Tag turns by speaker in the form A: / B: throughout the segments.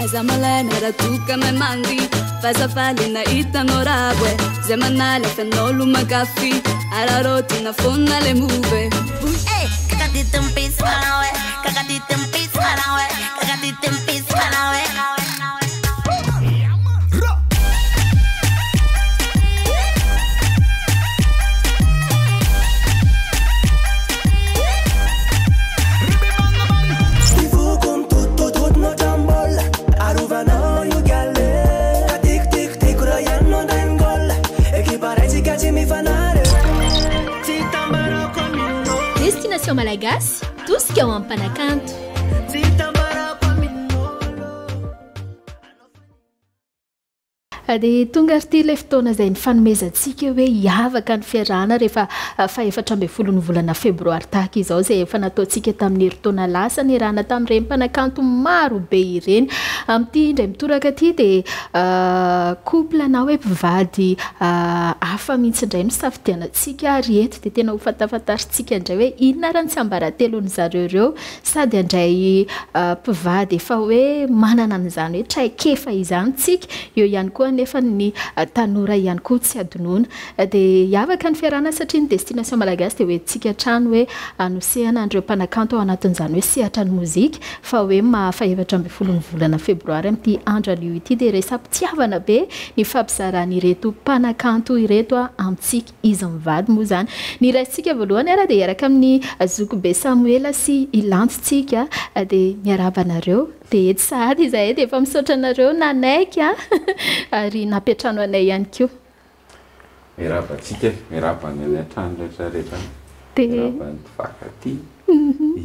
A: aiza malena raha tokana mandy fazafalina hitanao raha zay manaly afanao lomakafy ararotina fona le move
B: Destination Malagasy, tout ce qui est en Panacanto. Dia tonga arty ilay fotoana izay nifanomezantsika hoe hiavaka ny fiarahana rehefa faha-efatra ambin'ny folon'ny volana febroary tahaka izao izay efa nataontsika tamin'ny herintaona lasa niarahana tamin'ireny mpanakanto maro be ireny. Amin'ity indray mitoraka aty dia couple na hoe mpivady hafa mihitsy indray no safidianantsika ary eto dia tena ho fantafantaritsika indray hoe inona raha ny tsy ambaratelon'ny zareo ireo sady indray mpivady efa hoe manana an'izany hoe traikefa izany tsika eo ihany koa nefa ny tanora ihany koa tsy adonona dia hiavaka ny fiarahana satria ny destination malagasy dia hoe tsika trano hoe anosehana andreo mpanakanto ao anatin'izany hoe sehatra ny mozika fa hoe faha-efatra ambin'ny folon'ny volana febroary amin'ity andro anio ity dia resam-pitiavana be ny fampizarana ireto mpanakanto ireto amintsika izy mivady moa izany. Ny raintsika voalohany ara dia iaraka amin'ny Zokobe Samuela sy Ilantsika dia miarabanareo dia ety sahady izahay dia efa misaotra anareo nanaiky ary napetrano anay ihany koa.
C: Miarabantsika miarabany any an-trano rehetrarehetra miarabany mpivakaty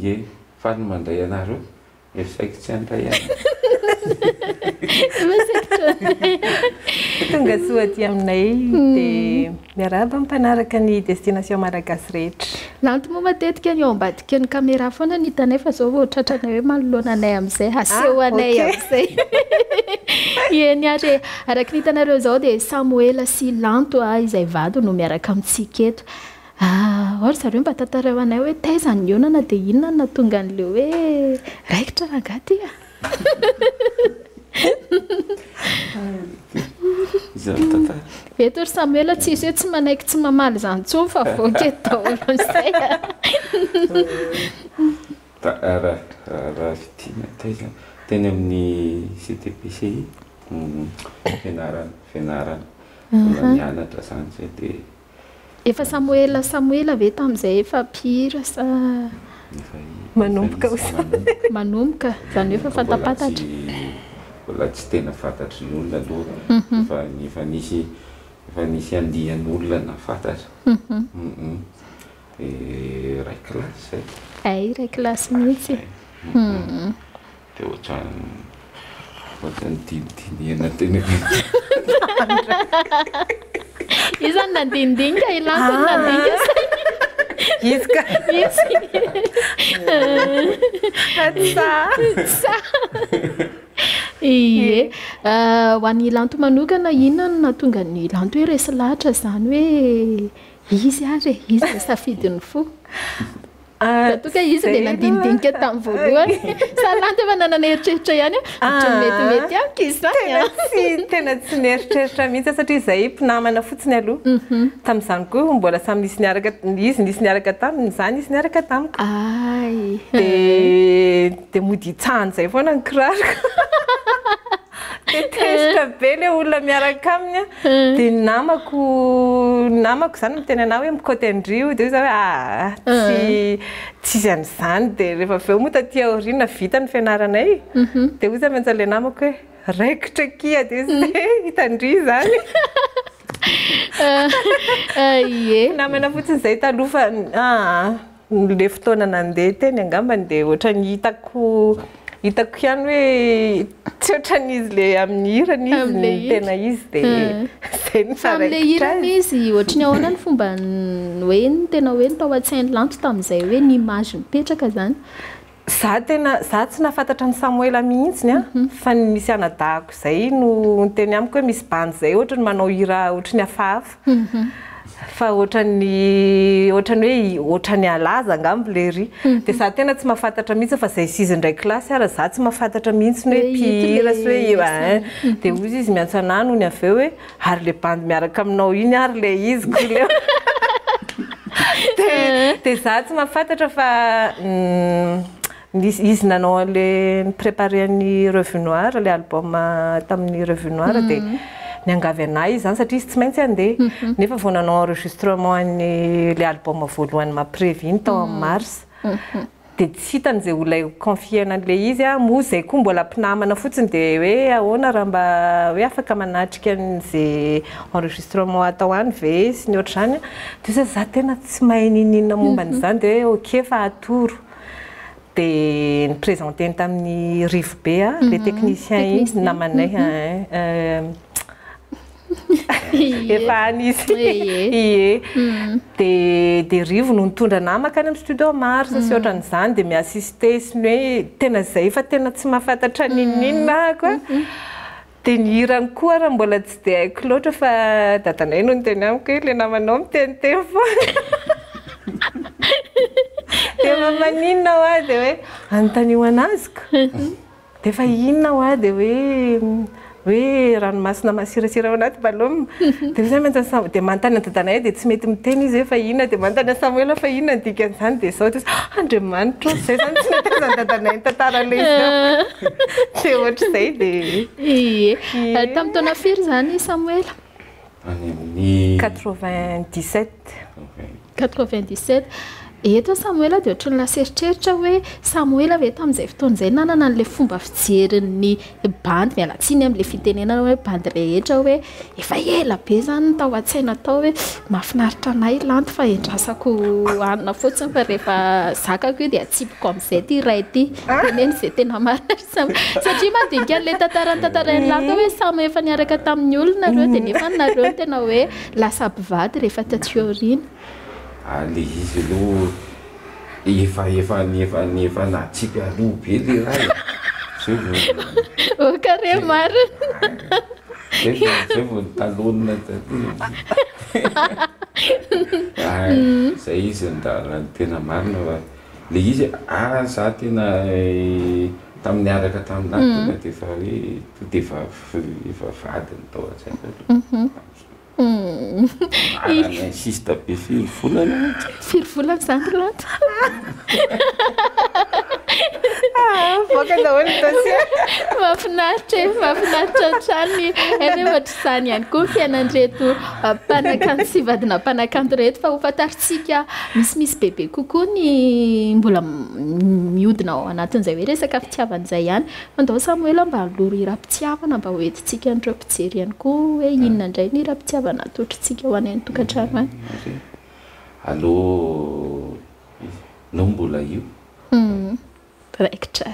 C: ie fa ny mandray anareo efisaiko tsy andray any
D: tonga soaty aminay dia miaraba mpanaraka ny destination malagasy rehetra.
B: Lanto moa matetika ny ao ambadika ny caméra foana ny hitanay fa zao vao tratranay hoe manoloana anay amin'izay haseho anay amin'izay. Eny ary araka ny hitanareo zao dia Samuela sy Lanto izay vady no miaraka amintsika eto. Ohatra zareo mba tantarao anay hoe taiza ny onana dia inona no nahatonga an'ileo hoe raikitra rangaty eto ry Samuela tsisy hoe tsy manaiky tsy mamaly izany intsony fa voaka eto daholo izay.
C: raha fitina taiza teny amin'ny CTPCI fianarana mianatra izany zay dia
B: efa Samuela ve tamin'izay efa mpihira sa
D: manomboka
B: manomboka izany hoe efa fantapatatra
C: mbola tsy tena fantatry ny olona aloha efa nisy andihan'olona na fantatra ray kilasy zay
B: ray kilasy mihitsy
C: dia ohatrany dinidiniana tena
B: io zany nandindinika Ilanto nandinika
D: izy ka
B: ie ho an'ny Ilanto manokana inona no nahatonga ny Ilanto hoe resy lahatra izany hoe izy ary izy safidiny fo toka izy dia nandinidinika tamin'ny voalohany sa Lanto efa nanana eritreritra ihany metimety amiko izy zany
D: tena tsy nieritreritra mihitsy satria izay mpinamana fotsiny aloha tamin'izany koa mbola samy nisy niaraka taminy izany izy niaraka tamiko dia mody hitsahany izay foana ny kirariko tesitra be le olona miaraka aminy dia namako izany miteny anao hoe mikoty andrio dia izy hoe tsy izy an'izany dia rehefa avy eo moa taty aoriana vita ny fianaranay dia izy maintsy le namako hoe raikitra kia dia izy hitandry izany namana fotsiny izay taloha fa le fotoana nandeha teny angambany dia ohatrany hitako ihany hoe tsy ohatran'izy le amin'ny hirany izy ny tena izy dia izay ny
B: amin'ilay hirany izy ohatrany ahoana ny fomba hoe tena hoe tao an-tsainy Lanto tamin'izay hoe ny image mipetraka izany.
D: Za tsy nafantatra ny Samuela mihitsiny fa misy anadahako izay no teny amiko hoe misy bandy izay ohatra ny manao hira ohatra ny hafahafa fa ohatrany hoe ohatrany alaza angambo le ry dia za tena tsy mahafantatra mihitsy fa izay sizy indray kilasy ara za tsy mahafantatra mihitsy ny hoe mpihira sy hoe dia ozy izy miantsana no ny avy eo hoe ary le bandy miaraka aminao iny ary le izy koleo dia za tsy mahafantatra fa izy nanao an'le préparé ny Revue Noire le album tamin'ny Revue Noire dia niangavy anahy izy zany satria izy tsy maintsy andeha nefa vao nanao enregistrement ny le album voalohany maprévu iny tao amin'ny mars dia tsy hitan'izay olona confiena an'le izy moa izay koa mbola mpinamana fotsiny dia hoe ahoana raha mba hoe afaka manatrika an'izay enregistrement atao any ve sy ny ohatr'izany dia za tena tsy mahay ninina momba an'izany dia hoe ok fa atoro dia ny présenté tamin'ny Rive Be le technicien iny namanay efa anisy ie dia Rivo no nitondra namaka any amin'ny studio Mars sy ohatran'izany dia miassiste sy ny hoe tena izay fa tena tsy mahafantatra ninina koa dia ny hirany koa raha mbola tsy dia haiko loatra fa dadanay no niteny amiko hoe le namanao miteniteny foana dia maninona ho a dia hoe anontaniho anaziko dia fa inona ho a dia hoe ranomasina masirasira ao anaty baloma dia zay mantany dia manontany dadanay dia tsy mety miteny izy hoe fa inona dia manontany Samuel fa inona dikan'izany dia sao Andriamanitra izay zany tsy natezany dadanay tantara le izy dia ohatr'izay
B: dia tamin'ny taona firy zany Samuel?
C: Any amin'ny
B: 97 eto Samuel dia ohatrany laseritreritra hoe Samuel ve tamin'izay fotoan'izay nanana an'ilay fomba fijerin'ny bandy mialatsiny amin'ilay fitenenana hoe bandy rehetra hoe efa ela be zany tao an-tsaina tao hoe mahafinaritra anay lanty fa endrasako anina fotsiny fa rehefa zakako io dia atsipiko amin'izay ty ray ty teneny izay tena marina satria mandinika an'ilay tantarany lanty hoe samy efa niaraka tamin'ny olona reo dia nefa nareo tena hoe lasa mpivady rehefa taty aoriana
C: le izy aloha efa natsika aloha be le raha
B: kare marina
C: zay vao nitalonina zay izy ndarany tena marina fa le izy za tena tamin'ny araka tamin'ahy dia efa hoe to efa vadiny tao an-tsaina insiste be firy
B: volana zany lanto
D: voaka daholo dossier
B: mahafinaritra trany eny ohatr'izany ihany koa fiainan'ireto mpanakanto sy vadina mpanakanto reto fa ho fantaritsika misy bebe kokoa ny mbola miodina ao anatin'izay hoe resaka fitiavan'izay ihany andao Samuel mba aloro ira-pitiavana mba hoentintsika an'ireo mpijery ihany koa hoe inona indray ny ira-pitiavana atotrintsika ho any amin'ny tokantrano any
C: allo no mbola io
B: raikitra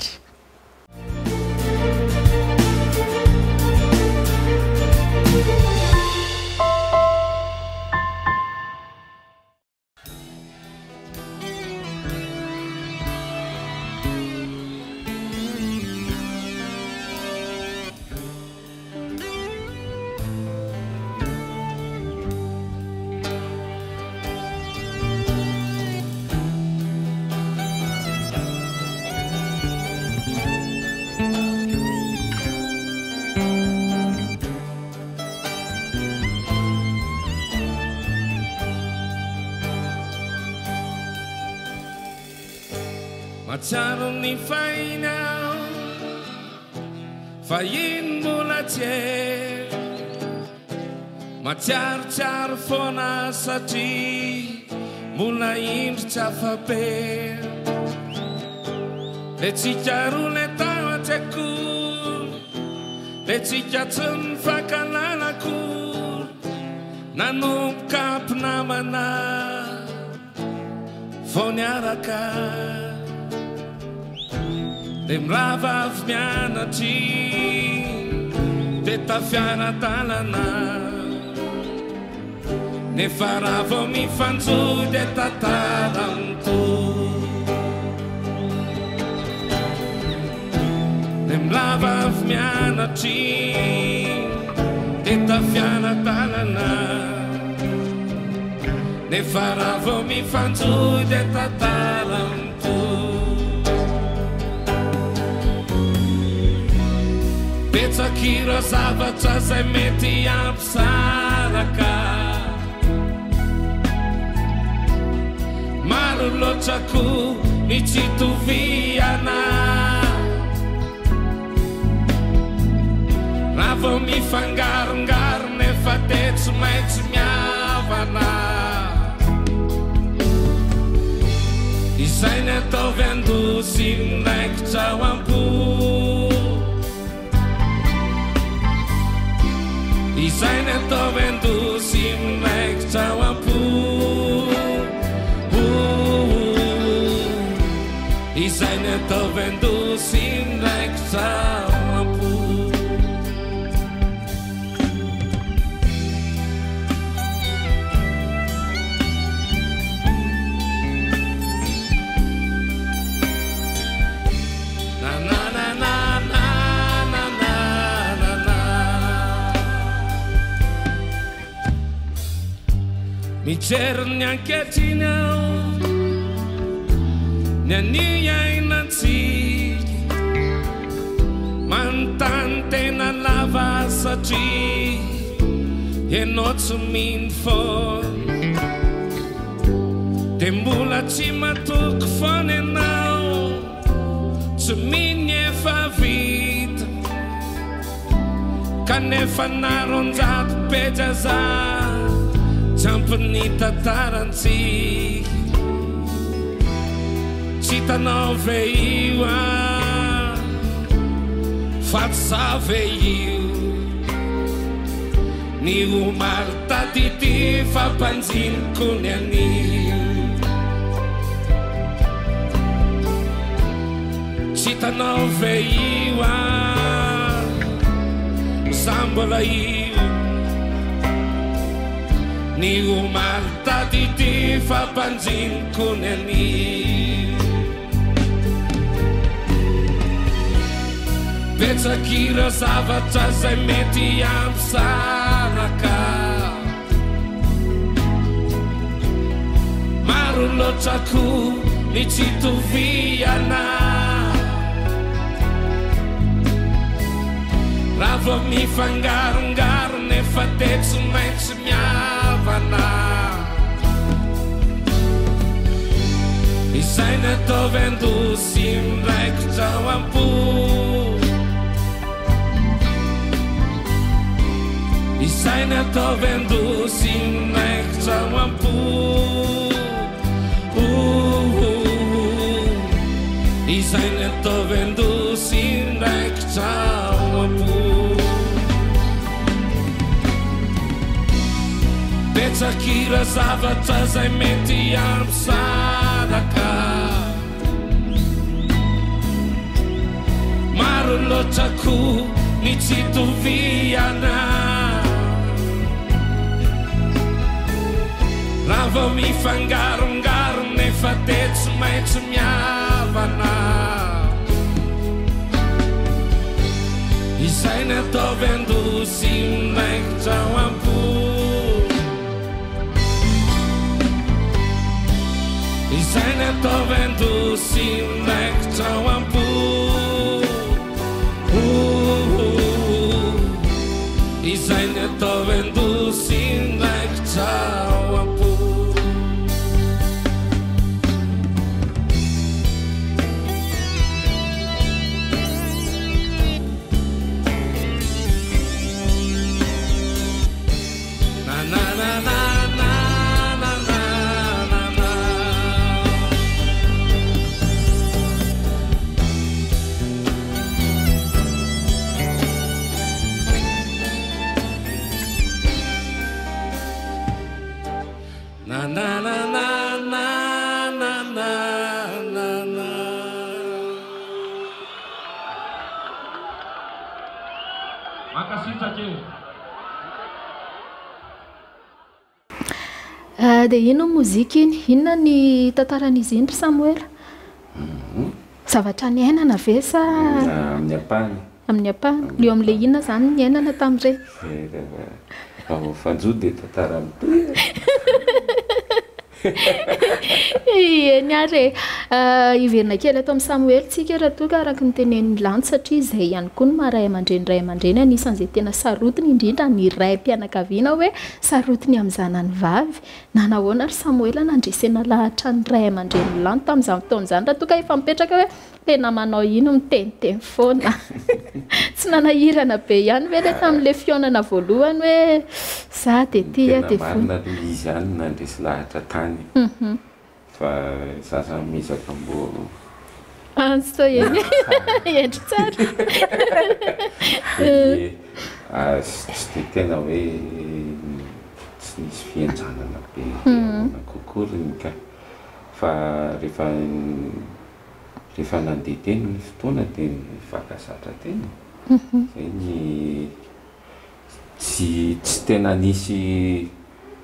E: Matsaro ny fainao fa iny mbola tsy matsiarotsiaro foana satria mbola indro tsy afabe le tsika roa le tao an-tsaikory le tsika tsy mifankalalako nanomboka mpinamana vao niaraka de mirava avy mianatry de tafiara-dalana nefa raha vao mifanjoy de tantara mitohy de mirava avy mianatry de tafiara-dalana nefa raha vao mifanjoy dia tantara mitohy betsak'ireo zavatra zay mety ampisaraka maro loatrako ny tsy toviana raha vao mifangarongaro nefa dia tsy maintsy miavana izay ny ataovy andosy miraikitra ao ampo izay ny ataovy andosy miraikitra ao ampo izay ny ataovy andosy miraikitra ao ampo mijery ny ankehitriny ao ny anio iainantsika manontany tena lava satria ianao tsy mino foana dia mbola tsy matoky foana ianao tsy mino efa vita kanefa naronjato peja za jampony tantarantsika tsy hitanao ve io fa tsy za ve io ny omaly tatity fampanjiniko ny anio tsy hitanao ve io za mbola io ny omaly tatity fampanjiniko ny anio betsak'ireo zavatra zay mety ampisaraka maro loatrako ny tsy toviana raha vao mifangarongaro nefa dia tsy maintsy miavana izay ny ataovy andosy miraikitra ao ampo izay ny ataovy andosy miraikitra ao ampo izay ny ataovy andosy miraikitra ao ampo betsak'ireo zavatra zay mety ampisaraka maro loatrako ny tsy toviana raha vao mifangarongaro nefa dia tsy maintsy miavana izay ny ataovy andosy miraikitra ao ampo izay ny ataovy andosy miraikitra ao ampo izay ny ataovy andosy miraikitra ao ampo
B: dia ino mozika iny inona ny tantaran'izy iny Samuel zavatra ny ainana ve sa
C: amin'ny apany
B: amin'ny apany eo amin'ilay inona zany ny ainana tamin'ireny
C: fanjo dia tantara
B: niary iverina kely atao amin'ny Samuel tsika raha toa ka araka ny tenen'ny Lanto satria izay ihany koa ny maha ray aman-dreny anisan'izay tena sarotiny indrindra ny ray mpianakaviana hoe sarotiny amin'ny zanany vavy na nahoana ry Samuel nandresena lahatra ny ray aman-dreny Lanto tamin'izany fotoana izany raha toa ka efa mipetraka hoe tena manao ino miteniteny foana tsy nanahirana be ihany ve le tamin'le fionana voalohany hoe za de tia de
C: marina izy ihany nandresy lahatra tany fa sasany misaka mbo
B: anso eny endry tsara
C: tsy de tena hoe tsy nisy fianjanana be na kokory ka fa rehefa nandeha teny ny fotoana dia nifakasatra teny zay ny tsy tena nisy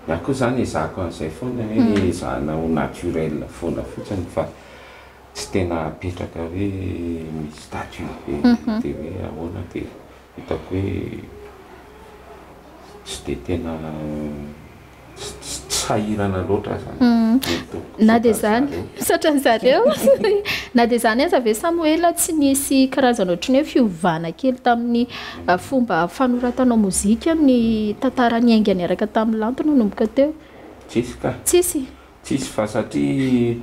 C: iako zany ezahako an'izay foana hoe zahana ho naturel foana fotsiny fa tsy tena apetraka hoe misy statut be dia hoe ahoana dia hitako hoe tsy de tena sahirana loatra zany
B: na dia zany satran'ny zareo na dia zany aza ve Samuel tsy nisy karazana ohatrany hoe fiovana kely tamin'ny fomba fanoratanao mozika amin'ny tantarany ainga niaraka tamin'ny Lanto nanomboka teo
C: tsisy ka
B: tsisy
C: fa satria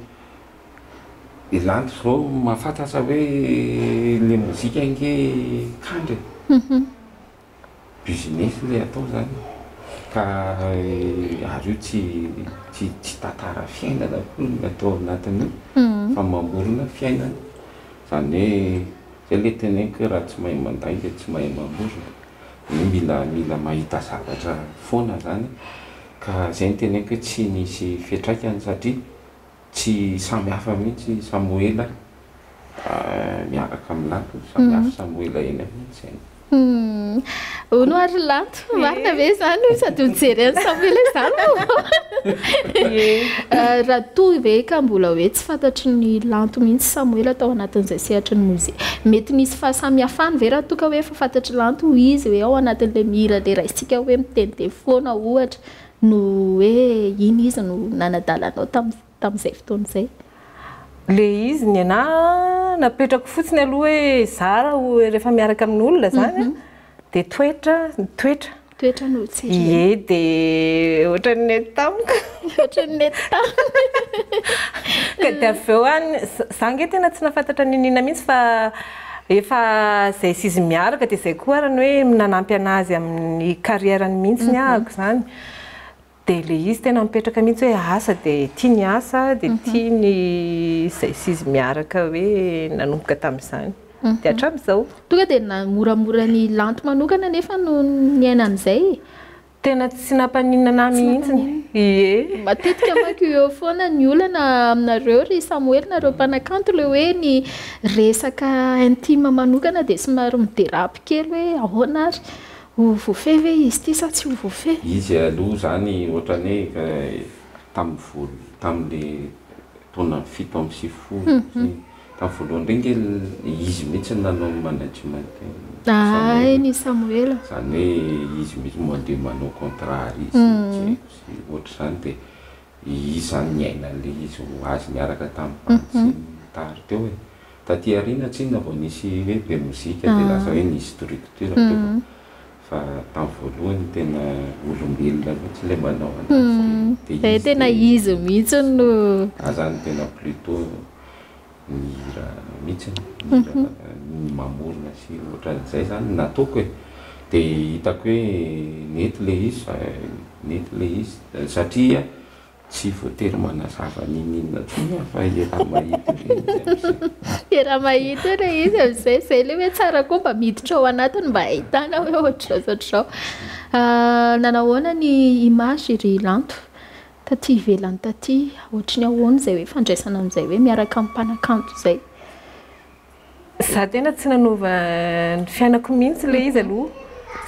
C: i Lanto zao mahafantatra hoe le mozika inge kandry business le atao zany ka ary io tsy tantara fiainana koa ny atao anatiny fa mamorona fiainana zany hoe zay le teneniko raha tsy mahay manday dia tsy mahay mamorona mila mahita zavatra foana zany ka zay ny teneniko tsy nisy fiantraikany satria tsy samy hafa mihitsy Samuela miaraka amin'ny Lanto samy hafa Samuela eny mihitsy zany
B: ono ary Lanto marina ve zany sady mijery any Samuel izany raha toy ve ka mbola hoe tsy fantatry ny Lanto mihitsy Samuel atao anatin'izay sehatry ny mozika mety misy fahasamihafany ve raha toa ka hoe efa fantatry Lanto izy hoe ao anatin'le mira le raisitsika hoe miteniteny foana ohatra no hoe iny izy no nanadalanao tamin'izay fotoana izay
D: le izy ny ana napetrako fotsiny aloha hoe zara rehefa miaraka amin'olona zany dia toetra
B: no tsy
D: dia ohatran'ny tamika
B: ohatran'ny
D: ka dia avy eo any za nge tena tsy nafantatra ninina mihitsy fa efa zay sizy miaraka dia zay koa arany hoe nanampy anazy amin'ny karierany mihitsy ny ahako zany dia le izy tena mipetraka mihitsy hoe asa dia tia ny asa dia tia ny zay sizy miaraka hoe nanomboka tamin'izany dia hatramin'izao
B: tonga dia namoramora ny Lanto manokana nefa no niaina amin'izay
D: tena tsy nampaninana mihitsy ie
B: matetika manko eo foana ny olana aminareo ry Samuel nareo mpanakanto le hoe ny resaka intime manokana dia somary midérapy kely hoe ahoana ary voafeh ve izy ty sa tsy voafeh
C: izy aloha zany ohatrany hoe tamin'le taona 7 amby 9 tamin'ny voalohany reny izy mihitsy nanao management
B: ny Samuel
C: zany hoe izy mihitsy mandeha manao contrat izy ohatra zany dia izy zany niainan'le izy azy miaraka tamin'ny tary teo hoe taty ariana tsinona vao nisy hoe be mozika dia lasa hoe nisy structure teo fa tamin'ny voalohany tena olombelona mihitsy le manao
B: anazy tena izy mihitsy no
C: zany tena plutôt mihira mihitsy mamorona sy ohatran'izay zany nataoko hoe dia hitako hoe nety le izy satria tsy voatery manazava ninina tsony fa era
B: mahita re izy amin'izay zay le hoe tsara koa mba miditra ao anatiny mba ahitana hoe ohatr'izao nanahoana ny image ry Lanto taty ivelany taty ohatrany ahoana zay hoe fandraisana amin'izay hoe miaraka amin'ny mpanakanto zay
D: za tena tsy nanova ny fiainako mihitsy le izy aloha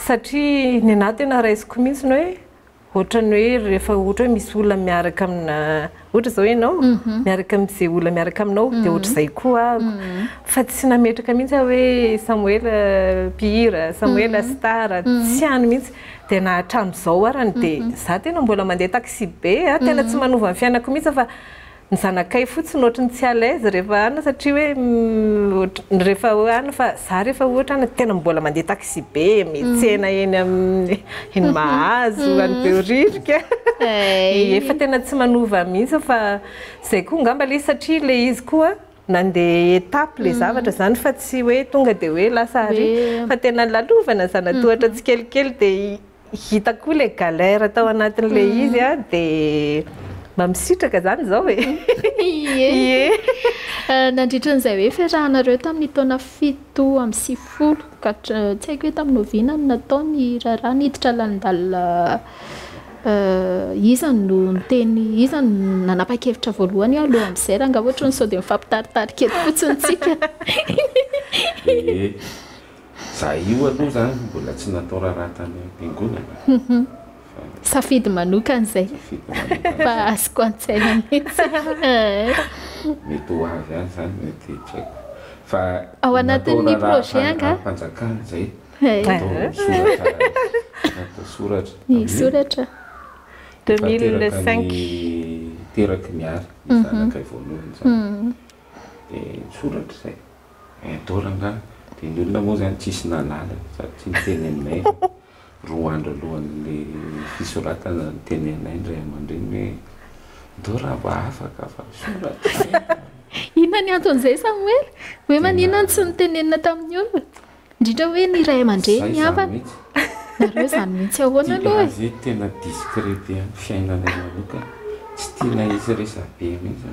D: satria ny anahy tena raisiko mihitsy ny hoe ohatrany hoe rehefa ohatra hoe misy olona miaraka amina ohatra zao ianao miaraka amin'izay olona miaraka aminao dia ohatra izay koa fa tsy nametraka mihitsy hoe Samuel Pihira, Samuel Stara tsy any mihitsy dia na hatramin'izao arany dia za tena mbola mandeha taxi be tena tsy manova ny fiainako mihitsy fa ny zanakay fotsiny ohatrany tsy à l'aise rehefa ana satria hoe rehefa ana fa za rehefa ohatra ana tena mbola mandeha taxi be mitsena eny amin'ny eny Mahazo any Beoririka efa tena tsy manova mihitsy fa izay koa ngamba le satria le izy koa nandeha étape le zavatra zany fa tsy hoe tonga dia hoe lasa ary fa tena lalovana zanatohatra tsy kelikely dia hita koa le galère tao anatin'le izy dia mba misitraka zany zao
B: ie nandritra n'izay hoe fiarahanareo tamin'ny taona 7 ka tsy haiko hoe tamin'ny noviana no nataony raharaha niditra landalina izany no niteny izany nanapa-kevitra voalohany aloha amin'izay raha nga ohatra ny sao dia mifampitaritarika eto fotsiny tsika
C: za io aloha zany mbola tsy natao raharaha tany am-piangonana
B: safidy manokana izay fa azoko an-tsaina mihitsy
C: mety ho avy any zany mety tsy haiko fa
B: ao anatin'ny projet anga
C: fanjakana zay natao soratra
D: 2005
C: teraky miary zanakay voalohany zany dia soratra zay doranga dia ny olona moa zany tsisy nalala sady tsy niteny aminay 2 andro alohan'le fisoratana niteny anay ndray aman-dreny hoe dora mba afaka fa soratra
B: inona ny anton'izay Samuel hoe maninona tsy nitenenina tamin'ny olona indrindra hoe ny ray aman-dreny havana nareo zany mihitsy ahoana aloha
C: azy tena discret be amin'ny fiainanay manokana tsy tiana izy resabe mihitsy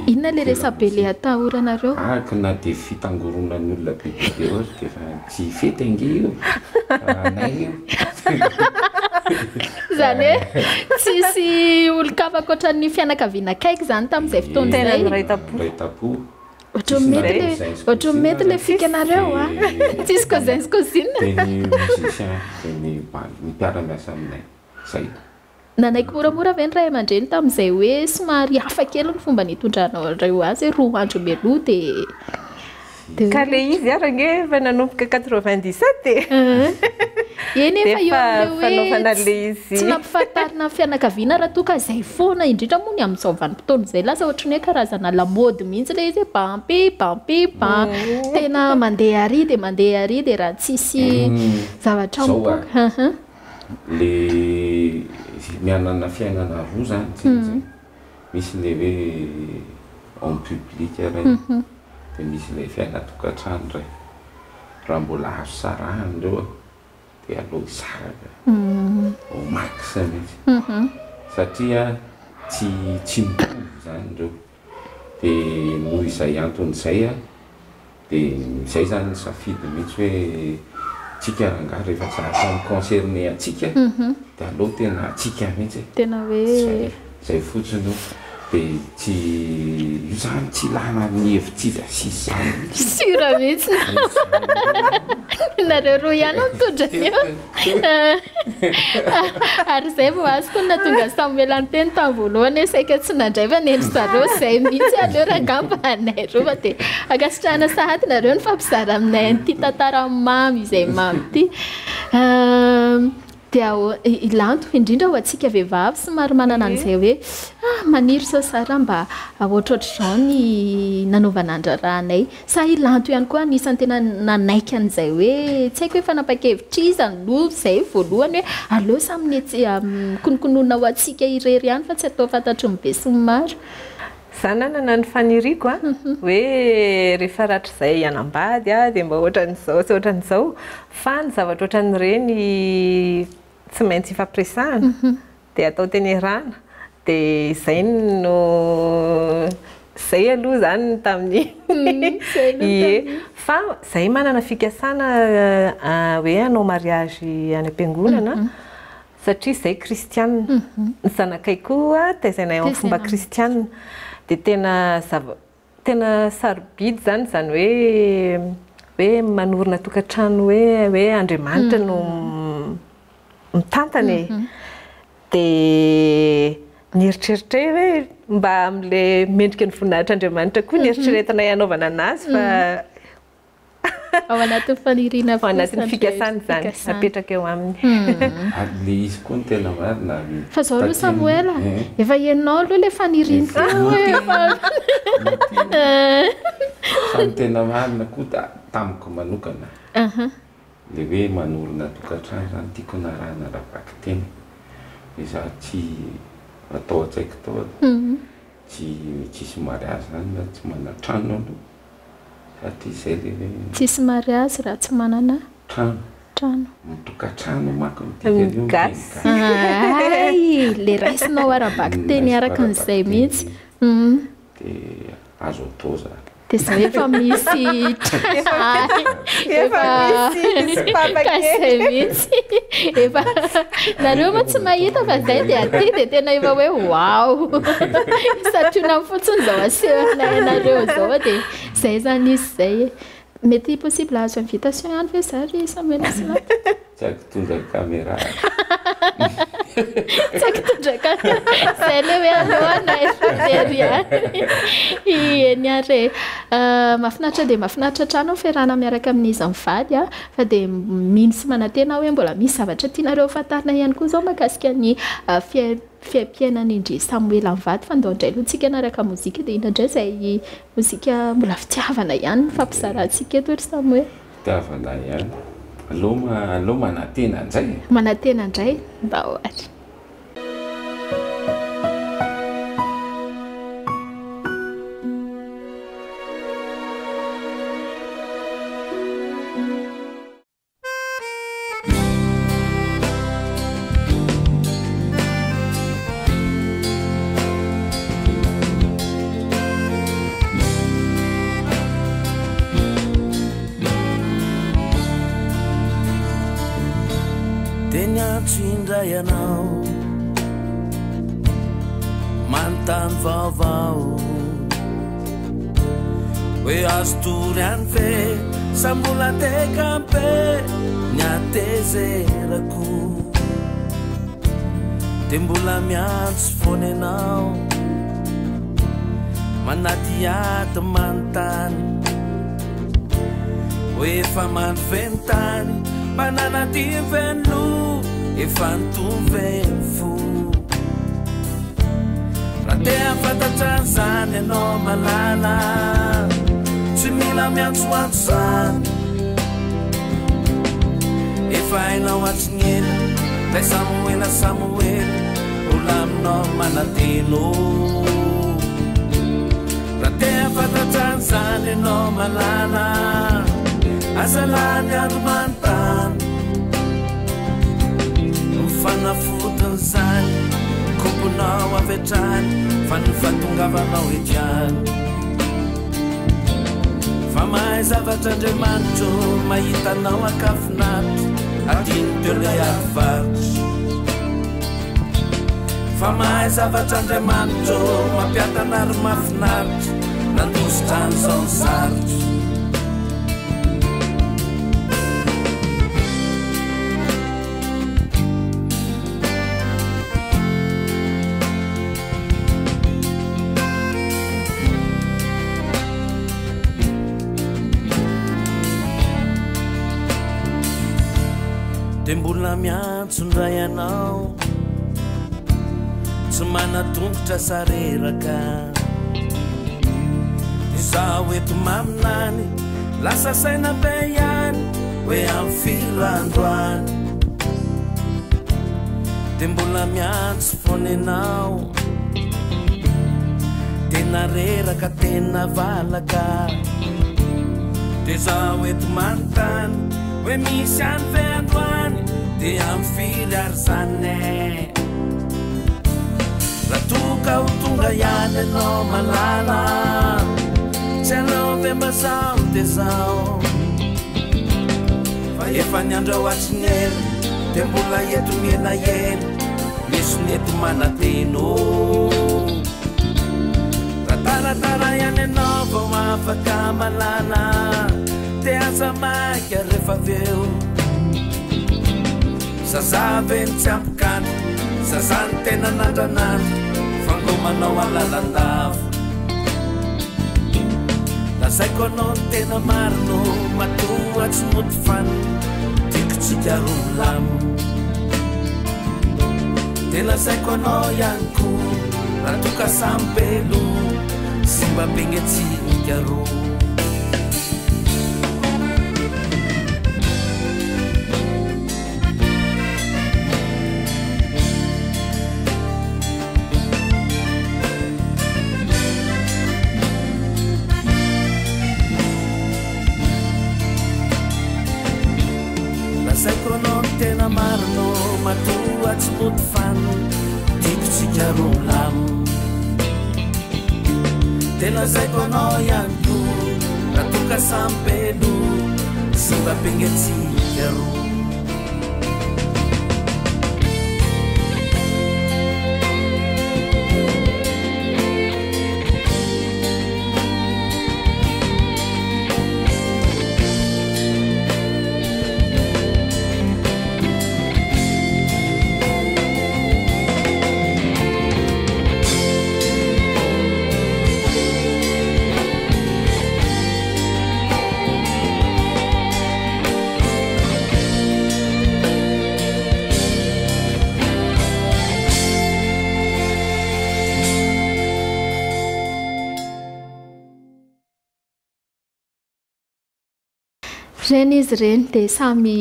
B: inona le resabe le atahoranareo
C: araka na dia fitangoronan'ny olona bebe ohatra dia fa tsy fety ange io anay io
B: zany hoe tsisy olo-kafaka ohatran'ny fianakaviana kaiky zany tamin'izay fotoan'izay
D: raitapo
B: ohatro mety le fikanareo tsisy cousins cousine
C: dia ny musicien dia ny mpiara-miasa aminay zay
B: nanaiky moramora ve ny ray aman-dreny tamin'izay hoe somary hafa kely ny fomba nitondranareo azy 2 andro meloa dia
D: ka le izy arange efa nanomboka 97
B: eny efa eo
D: fanaovana le izy
B: tsy nampifantarina fianakaviana raha toa ka izay foana indrindra moa ny amin'izao vanim-potoana izay lasa ohatrany hoe karazana lamody mihitsy le izy pampi tena mandeha ary dia raha tsisy zavatra mipoka
C: le mianana fiainana roa zany tsy misy le hoe en public ray dia misy le fiainatokantrano ray raha mbola azo sarahany reo dia aloha saraka au max mihitsy satria tsy mitovy zany reo dia noho izay anton'izay dia izay zany ny safidy mihitsy hoe tsika rangaha rehefa tsaraka miconcerné atsika dia aloha tena atsika mihitsy
B: tena hoe
C: zay fotsiny io dia tsy io zany tsy ilana ny hevitsy sisy zany
B: sira mihitsy nareo roa ihany mitondrany ary izay vo azy koa natonga Samuel anteny tamin'ny voalohany hoe saika tsy nandray fa nendry zareo izay mihitsy aleo raha ngamba anay reo fa dia akasitrahana sahady nareo ny fampizara aminay an'ity tantara mamy izay mamy ity dia ilanto indrindra ho antsika vehivavy somary manana an'izay hoe maniry sao sara mba ohatrohatr'izao ny nanaovana andrarahanay sa ilanto ihany koa anisany tena nanaiky an'izay hoe tsy haiko hoe fanapa-kevitra izany no izay voalohany hoe aleo samy kononkonona ho antsika irery ihany fa tsy atao fantatry ny be sy ny maro
D: zananana ny faniriako hoe rehefa ratra izay ianambady dia mba ohatran'izao sy ohatran'izao fa ny zavatra ohatran'ireny tsy maintsy ifampiresahana dia atao tenerana dia izay no izay aloha zany tamin'ny fa izay manana fikasana hoe hanao mariage any am-piangonana satria izay kristianina ny zanakay koa taizainay amin'ny fomba kristianina dia tena sarobidy zany hoe manorina tokantrano hoe Andriamanitra no mitantany dia nieritreritra hoe mba am'le mendrika ny voninahitryandriamanitra koa nieritreretina hanaovana anazy fa
B: ao anatin'ny faniriana
D: ao anatin'ny fikasany zany apetraka eo aminy
C: ary le izy koa ny tena marina
B: fa zao aloha Samuel efa henonao aloha le faniriana
C: fa ny tena marina koa tamiko manokana le hoe manorina tokantrano zany tiako narahana raha vaky teny iza tsy atao an-tsaiko tao tsisy mariazy zany na tsy mana-trano aloha satria zay le
B: tsisy mariazy raha tsy manana trano
C: mitokantrano mako
D: gasy
B: ay le raisinao arabaky teny araka n'izay mihitsy
C: dia azo atao zany
B: dia zao efa misy kasay mihitsy efa nareo moa tsy mahita fa zay dia aty dia tena efa hoe wow satrona fotsiny zao asehona nareo zao dia zay zany izy zay mety possible azo invitation ihany ve zary Samuel Sina
C: tsy haiko tondra caméra
B: tsy haiko tondra caméra zay le hoe alohanay fatery eny are mahafinaritra dia mahafinaritra trano fiarahana miaraka amin'izy mivady fa dia mino sy manantena hoe mbola misy zavatra tianareo fantarina ihany koa zao mahakasika ny fiaim-piainan'indry Samuel mivady fa ndao indray aloha tsika naraka mozika dia indraindray zay mozika mbola fitiavana ihany fampizarantsika eto ry Samuel
C: fitiavana ihany aloha manantena indray
B: manantena indray mba ohatra
E: Ianao mantany vaovao hoe azo toryany fe sambola tekampe ny atezerako dia mbola miantso foana ianao manaty ady manontany hoe efa manofeny tany manana ty feno efa nitoveny fo raha te afantatrany zany ianao malala tsy mila miantsoantso zany efa hainao antsinela lay Samuela ola aminao manateno raha te afantatrany zany ianao malala azalany andro manontany fanafotony zany komponao avetrany fa ny fatongavanao etiany fa mahay zavatr'Andriamanitro mahitanao akafinaritra adiny teo le arovaritra fa mahay zavatr'Andriamanitro mampiatanary mafinaritra nandositrany zao ny saritra dia mbola miantsondray ianao tsy manatongotra sareraka dia zaho eto maminany lasa saina be ihany hoe amin'ny firandroany dia mbola miantso foana ianao tena reraka tena valaka dia zaho eto manontany hoe misy any ve androany dia amin'ny firy ary zany raha toka ho tonga ihany ianao malala tsy anao ve mba zao dia zao fa efa ny andro ao atsinela dia mbola eto mienahena misy ny eto manateno raha taratara ihany ianao vao afaka malala dia aza maika rehefa aveo zazaveny tsy ampikany zazany tena nandranany fanomanao alalandava lazaiko anao ny tena marino matoa tsy moty fany tikotsika rolamo de lazaiko anao ihany ko ratoka sambelo sy mba begnetsinika ro lazaiko anao ny tena marino matoa tsy moty fany tikotsika rolamo de lazaiko anao ihany ko ratoka sambelo sy mba begnetsinika ro
B: reny izy reny dia samy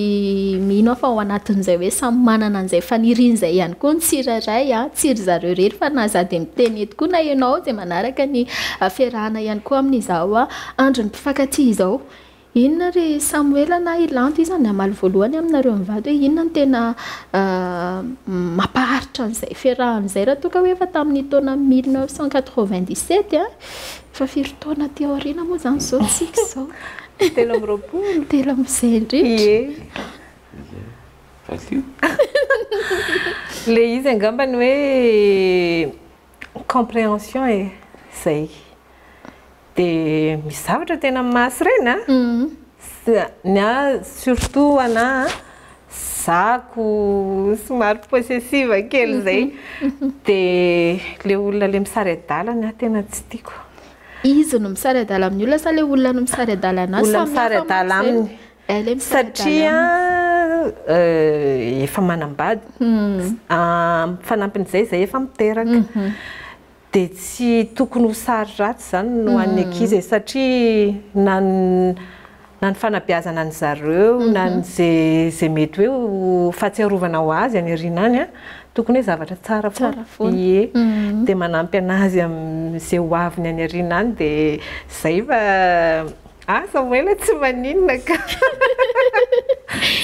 B: mino fa ao anatin'izay hoe samy manana an'izay fanirian'izay ihany koa ny tsirairay tsiry zareo rery fa na za dia miteny eto koa na ianao dia manaraka ny fiarahana ihany koa amin'izao andro ny mpifankatia izao inona ry Samuela na Ilanto izany amaly voalohany aminareo mivady hoe inona ny tena mampaharitra an'izay fiarahan'izay raha toa ka hoe efa tamin'ny taona 1997 fa firy taona ty aoriana moa izany zao tsika izao
D: telo amby roapolo
B: telo am'izay indrindra
D: le izy angambany hoe compréhension e zay dia misy zavatra tena masy reny surtout ana zako somary possessive kely zay dia le olona le misary adalany tena tsy tiako.
B: Izy no misary adala amin'ny olona sa le olona no misary adala anazy?
D: Olona misary adala aminy satria efa manambady fanampin'izay zay efa miteraka dia tsy tokony ho sary ratsy zany no an'ny ankizy satria na ny fanabeazana ny zareo na ny zay mety hoe fahatsiarovana ho azy any aoriana any tokony hoe zavatra tsara foana dia manampy anazy amin'izay ho aviny any aoriana any dia zay fa Samuela tsy maninona ka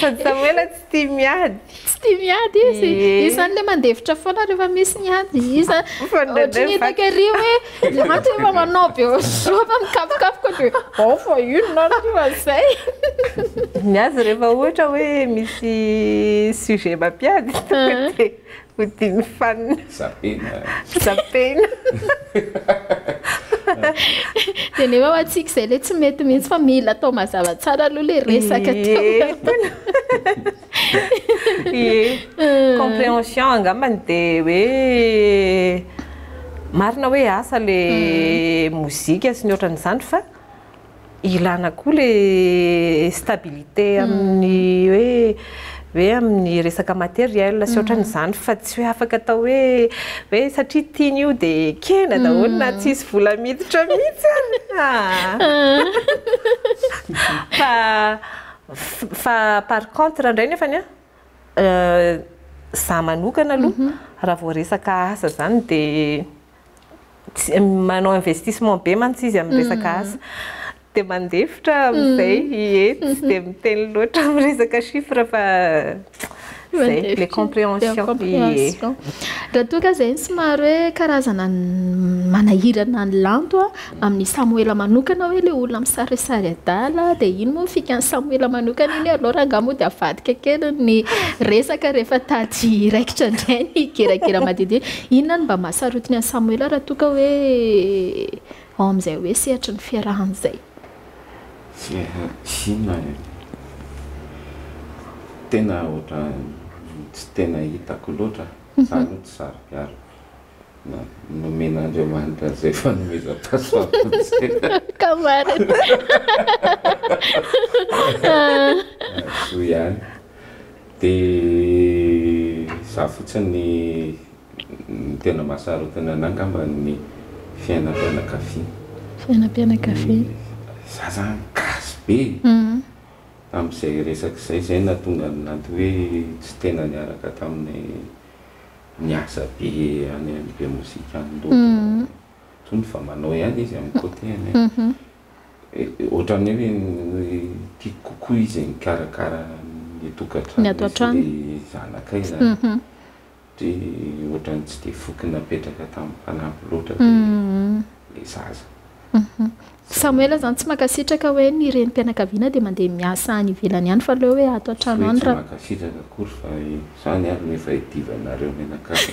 D: sady Samuela tsy tia miady.
B: Tsy tia miady izy. Izany le mandevitra foana rehefa misy miady. Izy ohatry ny hitaka ery hoe Ilanto efa manao be roba mikapokapoka dia fa inona no zay.
D: Miazy rehefa ohatra hoe misy sujet mampiady dia hodiny fanina. Sapena.
B: Dia nefa hoatsika izay ilay tsy mety mihitsy fa mila atao mazava tsara aloha ilay resaka tao.
D: Compréhension angambany dia hoe marina hoe asa le mozika sy ny ohatran'izany fa ilana koa le stabilité amin'ny hoe amin'ny resaka matériel sy ohatran'izany fa tsy hoe afaka atao hoe satria tiany io dia kena daholo na tsisy vola miditra mihitsy fa par contre indray nefany za manokana aloha raha vao resaka asa zany dia manao investissement be mantsy izy amin'ny resaka asa dia mandefitra amin'izay tsy dia miteny loatra amin'ny resaka chiffre fa zay le compréhension.
B: Raha toa ka izay somary hoe karazana manahirana ny Lanto amin'ny Samuela manokana hoe le olona misarisary adala dia ino moa fikan'ny Samuela manokana iny aloha raha moa dia avadika kely ny resaka rehefa tady raikitra indray ny gerakera madidi inona no mba mahasarotiny an'i Samuela raha toa ka hoe ao amin'izay hoe sehatra ny fiarahan'izay.
C: Sina tena ohatra tsy tena hitako loatra za no tsy sary-piaro na nomen'Andriamanitra zay fanomezam-pahasoavana
B: ka marina
C: so ihany dia za fotsiny tena mahasarotana nangamba ny
B: fiainam-pianakaviana
C: za zany gasy be amin'izay resaka zay natonga nanto hoe tsy tena niaraka tamin'ny niasa be any be mozika any loatra tsony fa manao ihany izy amin'ny côtény ohatran'ny hoe tiako kokoa izy nikarakara ny tokantrano zanakay zany dia ohatran'ny tsy dia foky napetraka tamin'ny mpanampy loatra le zaza
B: Samuel zany tsy makasitraka hoe ny renim-pianakaviana dia mandeha miasa any ivelany ihany fa leo hoe ato an-trano any
C: raha makasitraka akory fa zany ary efa hidivanareo menakasy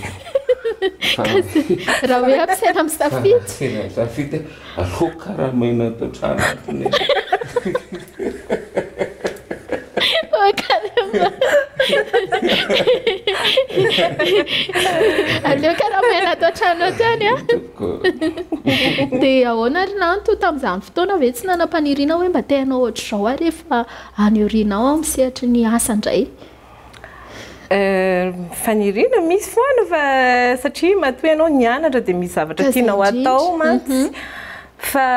B: raha hoe ampisaina
C: misafidy alô karamaina ato an-trano antony
B: aleo karamaina ato an-trano tany dia ahoana ary nanto tamin'izany fotoana ve tsy nanam-paniriana hoe mba tehanao ohatr'izao ary efa aniorinao amin'ny sehatry ny asa indray
D: faniriana misy foana fa satria matoa ianao nianatra dia misy zavatra tianao atao mantsy fa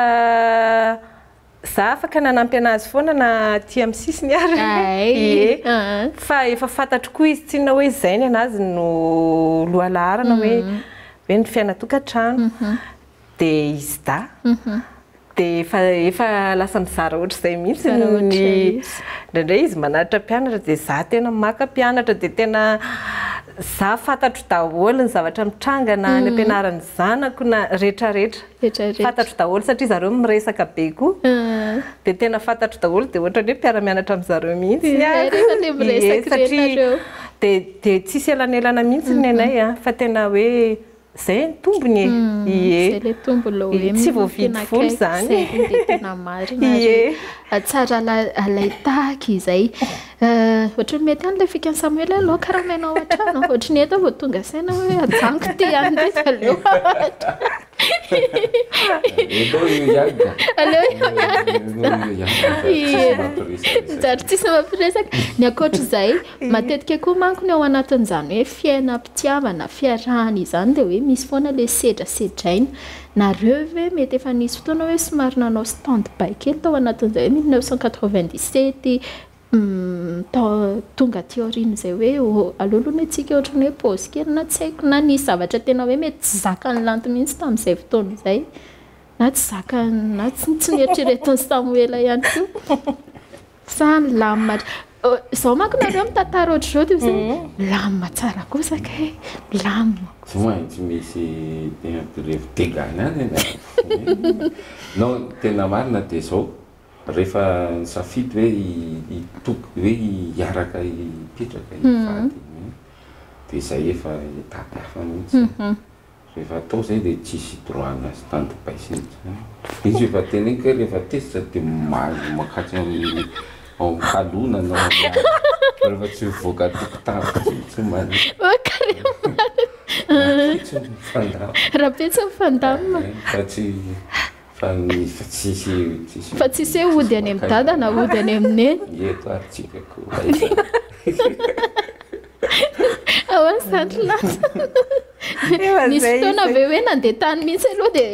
D: za afaka nanampy anazy foana na ty amin'ny sisiny ary fa efa fantatro koa izy tsinona hoe zay ny anazy no lohalarana hoe ny fiainatokantrano dia izy da dia efa lasa mizara ohatr'izay mihitsy ndraindray izy manaritra mpianatra dia za tena maka mpianatra dia tena za fantatro daholo ny zavatra mitrangana ny ampianaran'ny zanako na rehetrarehetra fantatro daholo satria zareo miresaka be koa dia tena fantatro daholo dia ohatrany hoe mpiara-mianatra amin'ny zareo mihitsy satria dia tsisy elanelana mihitsy ny anay fa tena hoe zay ny tombony tsy voavidy folo zany
B: tena marina tsara alay tahaka izay ohatrany mety any ilay fikany Samuel aloha karamainao an-trano ohatrany eto vao tonga saina hoe ajanoko ty any rehetra aleo zary tsisy mampiresaka ny akoatra izay matetika koa manko ny ao anatin'izany hoe fiainam-pitiavana fiarahana izany dia hoe misy foana le sedrasedraina nareo ve mety efa nisy fotoana hoe somary nanao stand by kely tao anatin'izay hoe 1997 tonga teoriana izay hoe alohalohany antsika ohatrany hoe pause kely na tsy haiko na nisy zavatra tena hoe mety tsy zakany lanto mihitsy tamin'izay fotoana izay na tsy zakany na tsy nieritreretiny Samuel ihany koa sa milamina izao manko nareo mitantara ohatr'izao dia zay milamina tsara kosaka e milamina
C: tsy misy revo tegana any non tena marina dia zao rehefa nisafidy hoe itoky hoe hiaraka hipetraka hivady dia zay efa etape hafa mihitsy rehefa atao zay dia tsisy droana stand by izy efa tena iny ka rehefa tezitra dia makatry kalona na rehefa tsy voaka tokotany tsy
B: raha petsy mifandamina fa tsisy hoe ody any amin'ny dada na ody any amineny
C: eto ary tsika koa
B: ahoana zandry lasa nisy fotoana ave hoe nandeha tany mihitsy aloha dia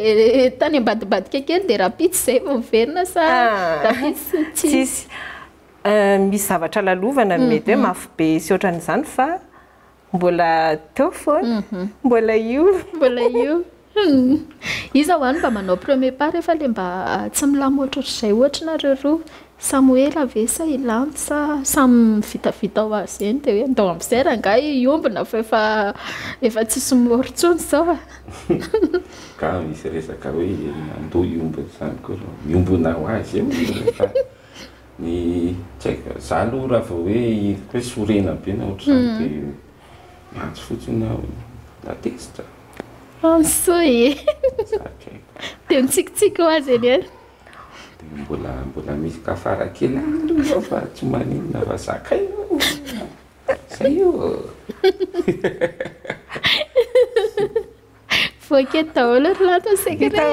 B: tany ambadibadika kely dia rapitsy zay vao miverina sa rapitsy tsisy
D: misy zavatra lalovana mety hoe mafy be sy ohatran'izany fa mbola teo foana mbola io
B: izy ao any mba manao premier part rehefa le mba tsy milamo ohatr'izay ohatra nareo roa Samuel ave sa ilanto sa samy vitavita ho azy eny dia hoe andao amin'izay ranga iombona fa efa tsisy morontsony zao
C: ka misy resaka hoe andao iombona zany koa miombona ho azy ny tsy haiko za aloha raha vao hoe sorena be na ohatr'izany dia miantso fotsiny aho la tezitra
B: ansoy dia mitsikitsiky ho azy eny
C: dia mbola misy kafara kely aloha fa tsy maninona fa zakay zay io
B: voake daholo ry lanto sekre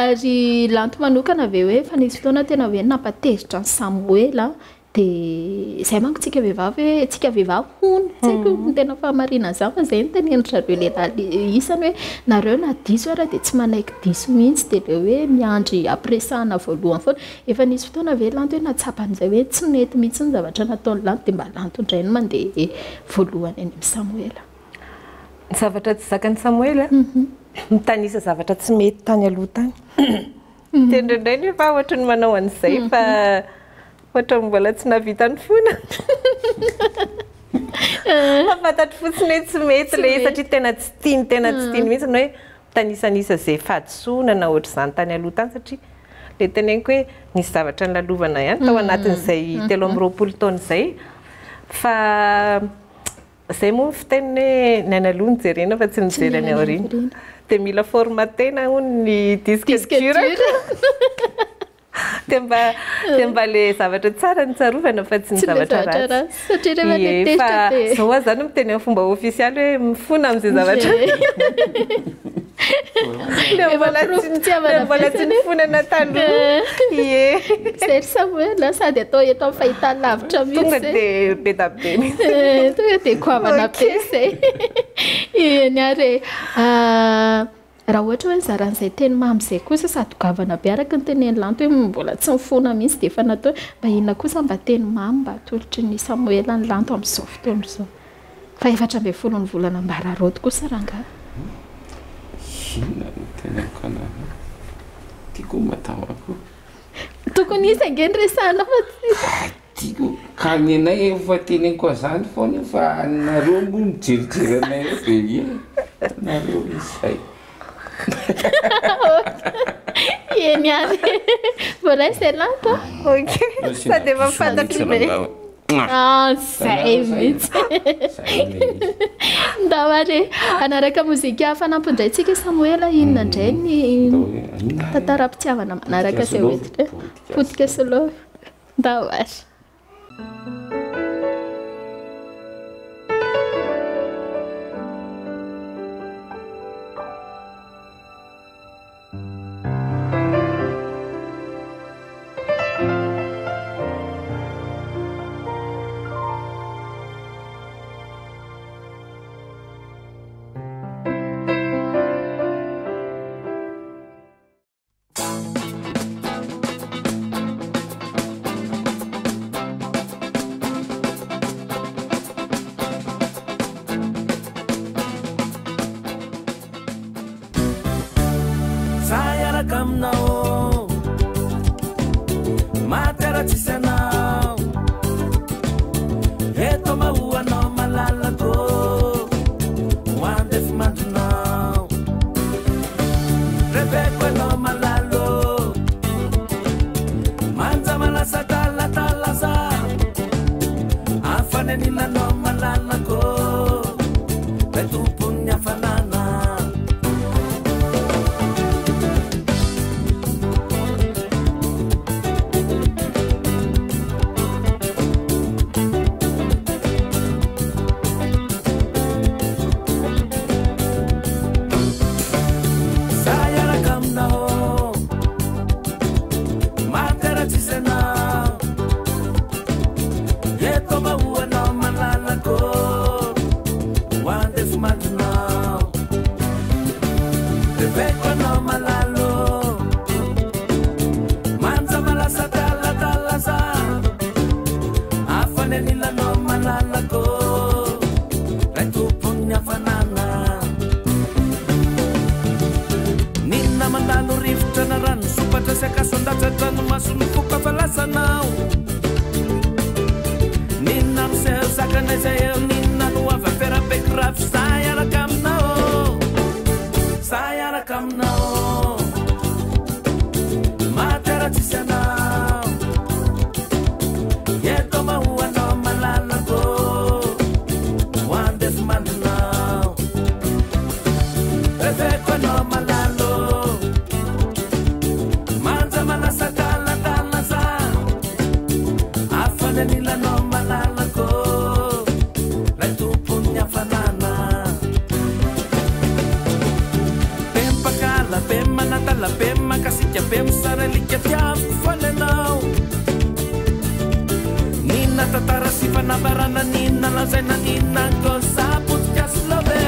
B: ary lanto manokana ave hoe fa nisy fotoana tena hoe nampatezitra ny Samuela dia izay manko tsika vehivavy hoe tsika vehivavy hony tsaiko ny tena fahamarina zany fa izay no tenenitra reo lehilahy isany hoe nareo na diso ara dia tsy manaiky diso mihitsy dia le hoe miandry apresahana voalohany foana efa nisy fotoana ave lanto hoe natsapan'izay hoe tsy mety mihitsy ny zavatra nataon'ny lanto dia mba lanto indray no mandeha voalohany any amin'ny Samuela
D: ny zavatra tsy zakany Samuela mitanisa zavatra tsy mety tany aloha tany tendraindray nefa ohatra ny manao an'izay fa ohatra mbola tsy navita ny fona fantatry fotsiny hoe tsy mety le satria tena tsy tiany mihitsy no hoe mitanisanisa izay fahadisoana na ohatra izany tany aloha tany satria le teneniko hoe nisy zavatra nylalovana ihany tao anatin'izay 13 taona izay fa izay moa fiteniny hoe ny any aloha nijerena fa tsy nijery any aoriana dia mila formatena hono ny disque dur dia mba le zavatra tsara ny tsarovana fa tsy ny zavatra ratsy
B: satria rehefa le tezitra dia
D: zao aho zany miteny amin'ny fomba ofisialy hoe mifona amin'izay zavatra mbola tsy nifonana taloha ie
B: zay Samuela sady atao eto amin'ny fahitalavitra mihitsy
D: tonga dia be da be
B: tonga dia goavana be izay niary raha ohatra hoe zaran'izay teny mamy izay kosa sady gavana be araka ny teneny lanto hoe mbola tsy mifona mihitsy dia efa natao mba inona kosa mba teny mamy mba atolotry ny Samuela ny lanto amin'izao fotoana izao fa 14 ny volana mbararoto kosa rangaha
C: inona no teneniko anahy tiako matamako
B: tokony izy angeny resahana fa
C: tiako ka ny anay efa teneniko azany foana fa nareo moa mijerijery anay hoe be ie nareo izay
B: eny ary vola izay lanto
D: ok sady efa fantatry be
B: zay mihitsy ndao ary anaraka mozika fanampindray tsika Samuela inona indray ny tantara-pitiavana manaraka izay hoentitra potika solo ndao ary
E: Nila no malala alika be misara alika tiaviko falenao nina tatara sy fanavarana nina lazaina nina gosapotika slove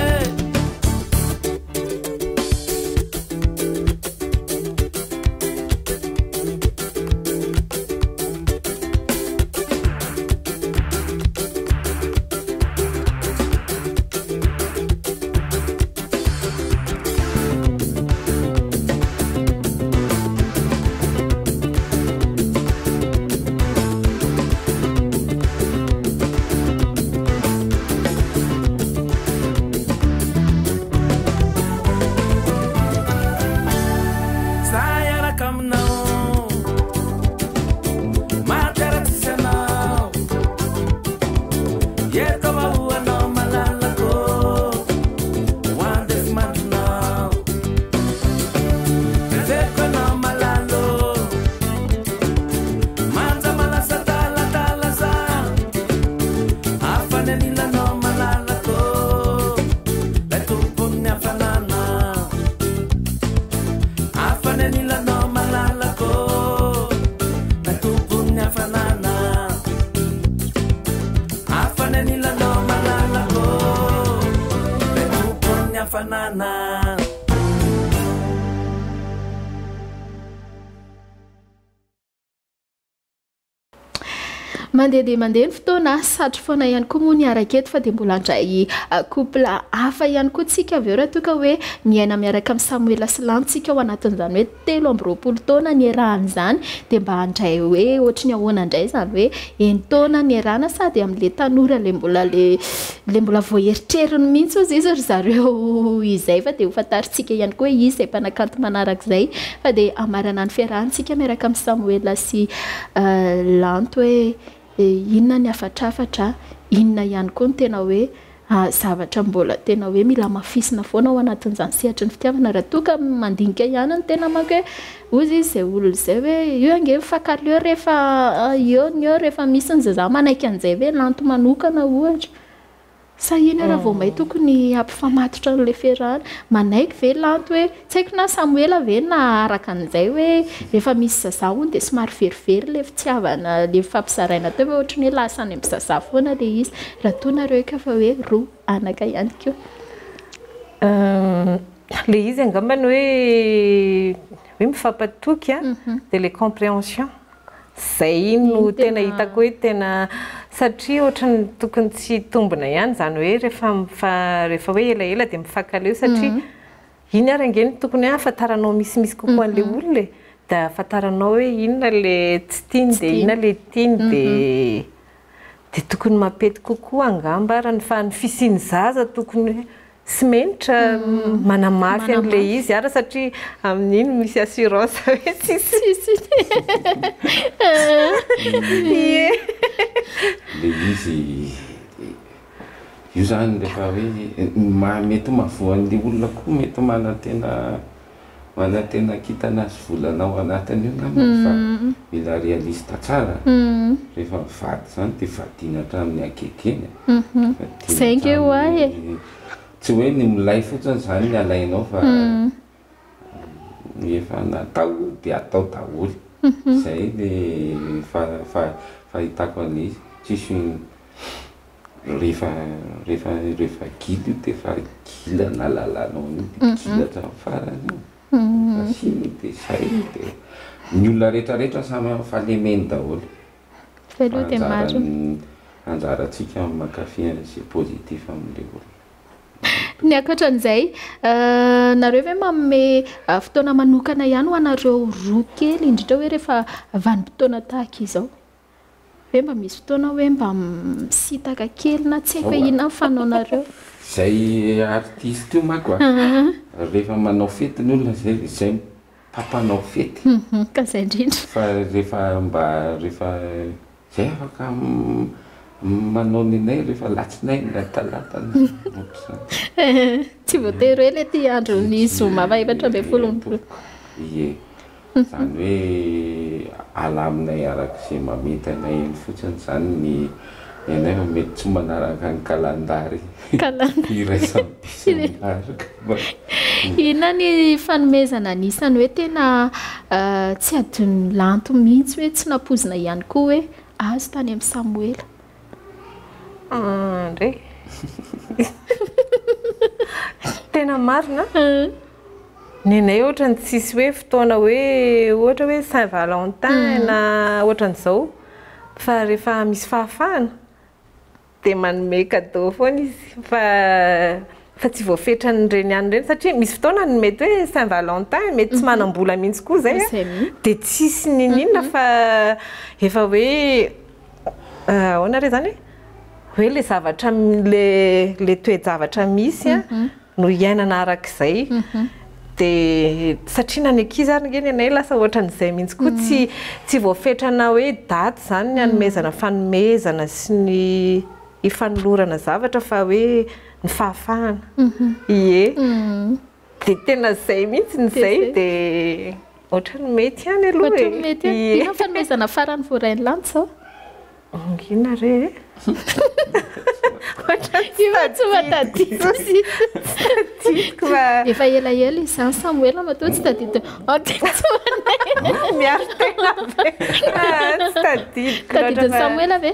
B: mandeha dia mandeha ny fotoana satry foana ihany koa moa ny araketo fa dia mbola andray couple hafa ihany koa tsika avy eo raha toka hoe miaina miaraka amin'ny Samuela sy lantsika ao anatin'izany hoe 3 taona ny iarahan'izany dia mba andray hoe ohatry ny ahoana indray izany hoe 1 taona ny iarahana sady amin'ilay tanora le mbola voaeritreriny mihitsy ozy izy ry zareo izay fa dia ho fantaritsika ihany koa izy izay mpanakanto manaraka izay fa dia amarana ny fiarahantsika miaraka amin'ny Samuela sy lanto hoe inona ny afatrafatra inona ihany koa ny tena hoe zavatra mbola tena hoe mila mafisina foana ao anatin'izany sehatry ny fitiavana raha toka mandinika ihany ny tena manko hoe ozy izy izay olo izay hoe io ange mifakalo eo rehefa eo rehefa misy ny zaza manaiky an'izay hoe lanto manokana ohatra sa iny raha vao may tokony ampifamatotra n'ilay fiarahana manaiky ve lanto hoe tsy haiko na Samuela ve na araka an'izay hoe rehefa misy zaza hono dia somary verivery le fitiavana le fampizaraina teo hoe ohatry ny hoe lasa any amin'ny zaza foana le izy raha toa nareo ka fa hoe roa anaka ihany koa
D: le izy angambany hoe mifampatoky dia le compréhension zay no tena hitako hoe tena satria ohatrany tokony tsy tombona ihany zany hoe rehefa hoe elaela dia mifakaleo satria iny ary angeny tokony hoe afantaranao misimisy kokoa an'ilay olona dia afantaranao hoe inona le tsy tiany dia inona le tiany dia tokony mampety kokoa angamba raha fa ny fisiany zaza tokony hoe sy menitra manamafy an'le izy ara satria amin'iny misy assurance hoe sisy
C: le izy io zany rehefa hoe mety mavoan'le olona koa mety manatena kitanazy volanao anatiny io namany fa mila realista tsara rehefa mivady zany dia vadiana hatramin'ny akekeny
B: sainge hoahy
C: tsy hoe ny milay fotsiny zany ny alainao fa efa natao dia atao daholo zay le fahitako an'le izy tsisy rehefa gily io dia fa gila na lalanao io dia gila hatramin'ny farany io asiny dia zay dia ny olona rehetrarehetra samy fahalemeny daholo anjarantsika mankafy an'izay positif amin'ilay olona
B: ny akatran'izay nareo hoe manome fotoana manokana ihany ho anareo roa kely indrindra hoe rehefa vanim-potoana tahaka izao hoe mba misy fotoana hoe mba misitaka kely na tsy haiko hoe inona fanaonareo
C: zay artiste io mako rehefa manao fety ny olona zay papanao fety
B: ka zay indrindra
C: fa rehefa zay afaka manao ninay rehefa latsinay na talatana
B: tsy voatery hoe le ty andro ny zoma va 7
C: ie zany hoe ala aminay arak'izay mamety anay eny fotsiny zany ny anay fa mety tsy manaraka ny kalandary iraisampisy
B: ina ny fanomezana anisany hoe tena tsy adiny lanto mihitsy hoe tsy nampozina ihany koa hoe azo tany amin'ny Samuela
D: ndre tena marina nenay ohatra ny tsisy hoe fotoana hoe ohatra hoe Saint-Valentin na ohatran'izao fa rehefa misy fahafahana dia manome cadeau foana izy fa tsy voafetrany reny ihany reny satria misy fotoana ny mety hoe Saint-Valentin mety tsy manam-bola mihitsy koa zay dia tsisy ninina fa efa hoe ahoana re zany hoe le zavatra le toe-javatra misy no iainana arak'izay dia satria nany ankizy ary ngeny anay lasa ohatran'izay mihitsy koa tsy voafetrana hoe daty zany ny hanomezana fanomezana sy ny ifanolorana zavatra fa hoe ny fahafahana ie dia tena zay mihitsy nyzay dia ohatrany mety ihany aloha
B: ina fanomezana farany voarainy lanto sao
D: ngina re
B: tsy matadito efa elaela izany Samuela matoa tsy tadito
D: miaro tena
B: tadidiny Samuela ve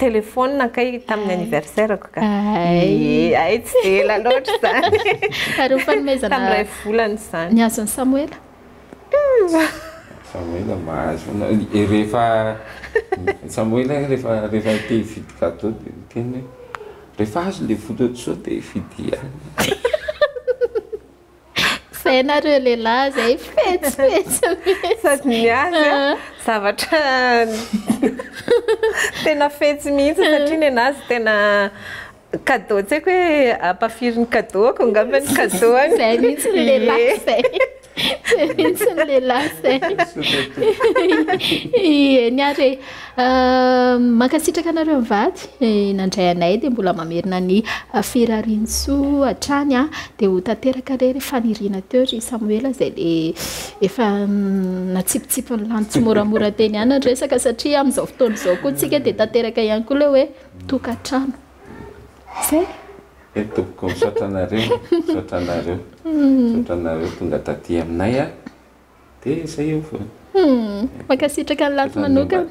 D: téléphone nakay tamin'ny anniversaire-ko ka ay tsy ela loatra zany
B: ary fanomezana
D: tamin'ny ray volany zany
B: ny azon'ny Samuela
C: Samuela mahazo rehefa Samuela rehefa te hividy cadeau tena rehefa azo le vola sao dia hividy ihany
B: sainareo lehilahy zay fetsifetsy
D: sady miazy zavatra tena fetsy mihitsy satria ny anazy tena cadeau tsy haiko hoe ampafiry ny cadeau ako angamba ny cadeau any
B: zay mihitsy ny lehilahy zay mihitsy ny lehilahy zay niary mankasitraka anareo mivady nandray anay dia mbola mamerina ny firariansoa hatrany dia ho tanteraka re faniriana teo ry Samuela zay le efa natsipitsipo ny lany tsy moramora teny ihany ny resaka satria amin'izao fotoana izao koa tsika dia tanteraka ihany koa le hoe tokantrano zay
C: toboko misaotranareo tonga taty aminay dia zay eo foana
B: mankasitraka ny lato manokana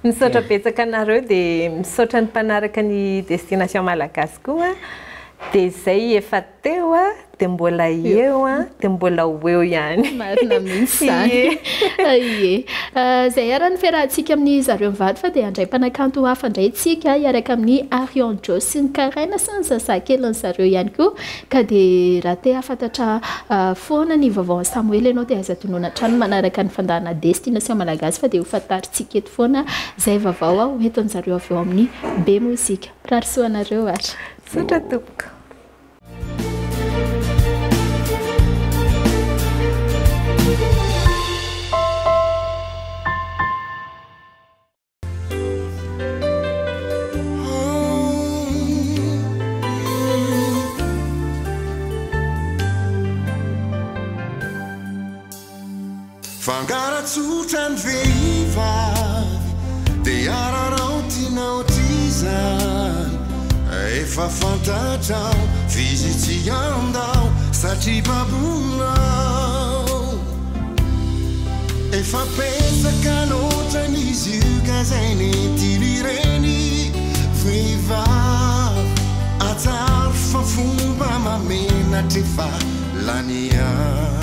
D: misaotra betsaka anareo dia misaotra ny mpanaraka ny destination malagasy koa dia zay efa teo dia mbola eo dia mbola eo ihany
B: marina mihitsy zany ie zay ara ny fiarahantsika amin'ny zareo mivady fa dia handray mpanakanto hafa indray tsika hiaraka amin'ny Arion Jo sy ny Karaina sy ny zazakeliny zareo ihany koa ka dia raha te hafantatra foana ny vaovao Samuela ianao dia aza tonoana trano manaraka ny fandahana destination malagasy fa dia ho fantaritsika eto foana zay vaovao ho enton'ny zareo avy eo amin'ny be mozika rarisoanareo ary
D: sotra tompoko
F: Fangaratsotra ny vehivavy dia araraotinao ty zany efa fantatrao vizitsy andao satria babonao efa pesaka loatra n'izy io ka zay netylireny vehivavy atsaro fa fomba mamenatra efa lany any